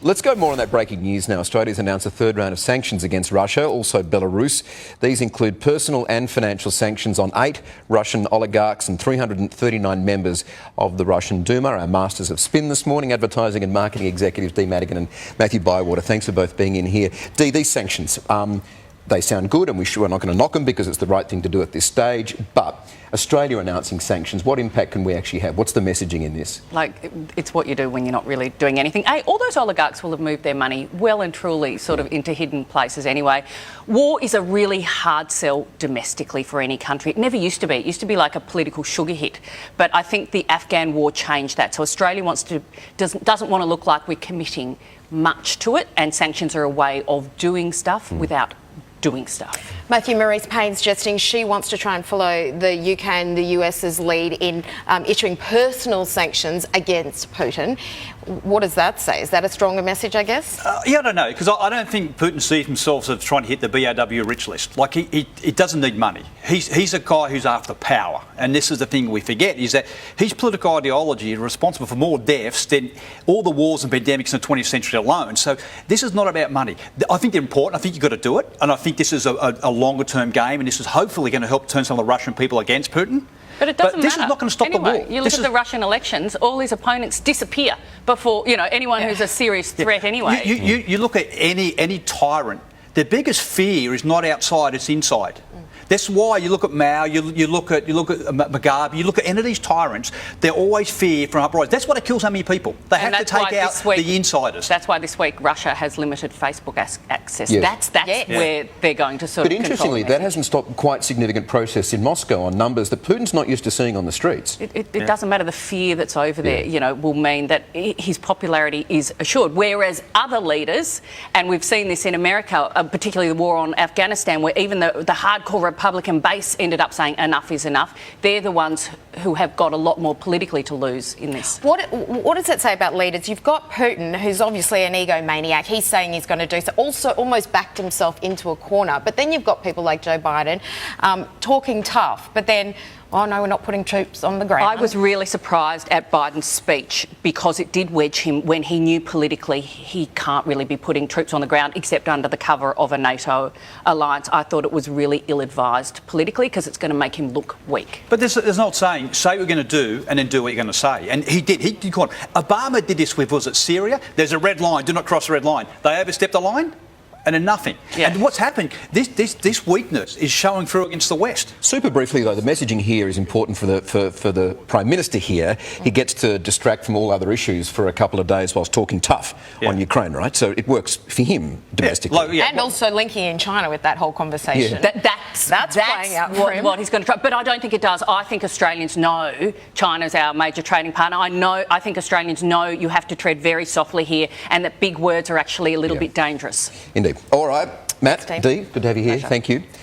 Let's go more on that breaking news now. Australia's announced a third round of sanctions against Russia, also Belarus. These include personal and financial sanctions on 8 Russian oligarchs and 339 members of the Russian Duma. Our masters of spin this morning, advertising and marketing executives Dee Madigan and Matthew Bywater. Thanks for both being in here. Dee, these sanctions, they sound good, and we're not going to knock them because it's the right thing to do at this stage. But Australia announcing sanctions, what impact can we actually have? What's the messaging in this? Like, it's what you do when you're not really doing anything. All those oligarchs will have moved their money well and truly sort of into hidden places anyway. War is a really hard sell domestically for any country. It never used to be. It used to be like a political sugar hit. But I think the Afghan war changed that. So Australia doesn't want to look like we're committing much to it, and sanctions are a way of doing stuff without doing stuff. Matthew, Marise Payne's suggesting she wants to try and follow the UK and the US's lead in issuing personal sanctions against Putin. What does that say? Is that a stronger message, I guess? Yeah, I don't know, because I don't think Putin sees himself as trying to hit the BAW rich list. Like, he doesn't need money. He's a guy who's after power. And this is the thing we forget, is that his political ideology is responsible for more deaths than all the wars and pandemics in the 20th century alone. So this is not about money. I think they're important. I think you've got to do it. And I think this is a longer-term game, and this is hopefully going to help turn some of the Russian people against Putin. But it doesn't matter. This is not going to stop the war. You look at the Russian elections, all his opponents disappear before, anyone who's a serious threat anyway. You look at any tyrant, their biggest fear is not outside, it's inside. That's why you look at Mao, you look at Mugabe, you look at any of these tyrants, they're always fear from uprising. That's why they kill so many people. They have to take out the insiders. That's why this week Russia has limited Facebook access. Yes. That's where they're going to sort of. But interestingly, that hasn't stopped quite significant protests in Moscow on numbers that Putin's not used to seeing on the streets. It doesn't matter. The fear that's over there, will mean that his popularity is assured. Whereas other leaders, and we've seen this in America, particularly the war on Afghanistan, where even the hardcore Republican base ended up saying enough is enough. They're the ones who have got a lot more politically to lose in this. What does it say about leaders? You've got Putin, who's obviously an egomaniac. He's saying he's going to do so. Also almost backed himself into a corner. But then you've got people like Joe Biden talking tough, but then, oh no, we're not putting troops on the ground. I was really surprised at Biden's speech because it did wedge him when he knew politically he can't really be putting troops on the ground except under the cover of a NATO alliance. I thought it was really ill-advised politically because it's going to make him look weak. But there's an old saying, say what you're going to do and then do what you're going to say. And he did. He did. Obama did this with, was it Syria? There's a red line, do not cross the red line. They overstepped the line? And then nothing. Yeah. And what's happened, this weakness is showing through against the West. Super briefly, though, the messaging here is important for the Prime Minister here. He gets to distract from all other issues for a couple of days whilst talking tough on Ukraine, right? So it works for him domestically. And also linking in China with that whole conversation. That's playing out for him. What he's going to try. But I don't think it does. I think Australians know China's our major trading partner. I think Australians know you have to tread very softly here and that big words are actually a little bit dangerous. Indeed. All right, Matt, Dee, good to have you here. Pleasure. Thank you.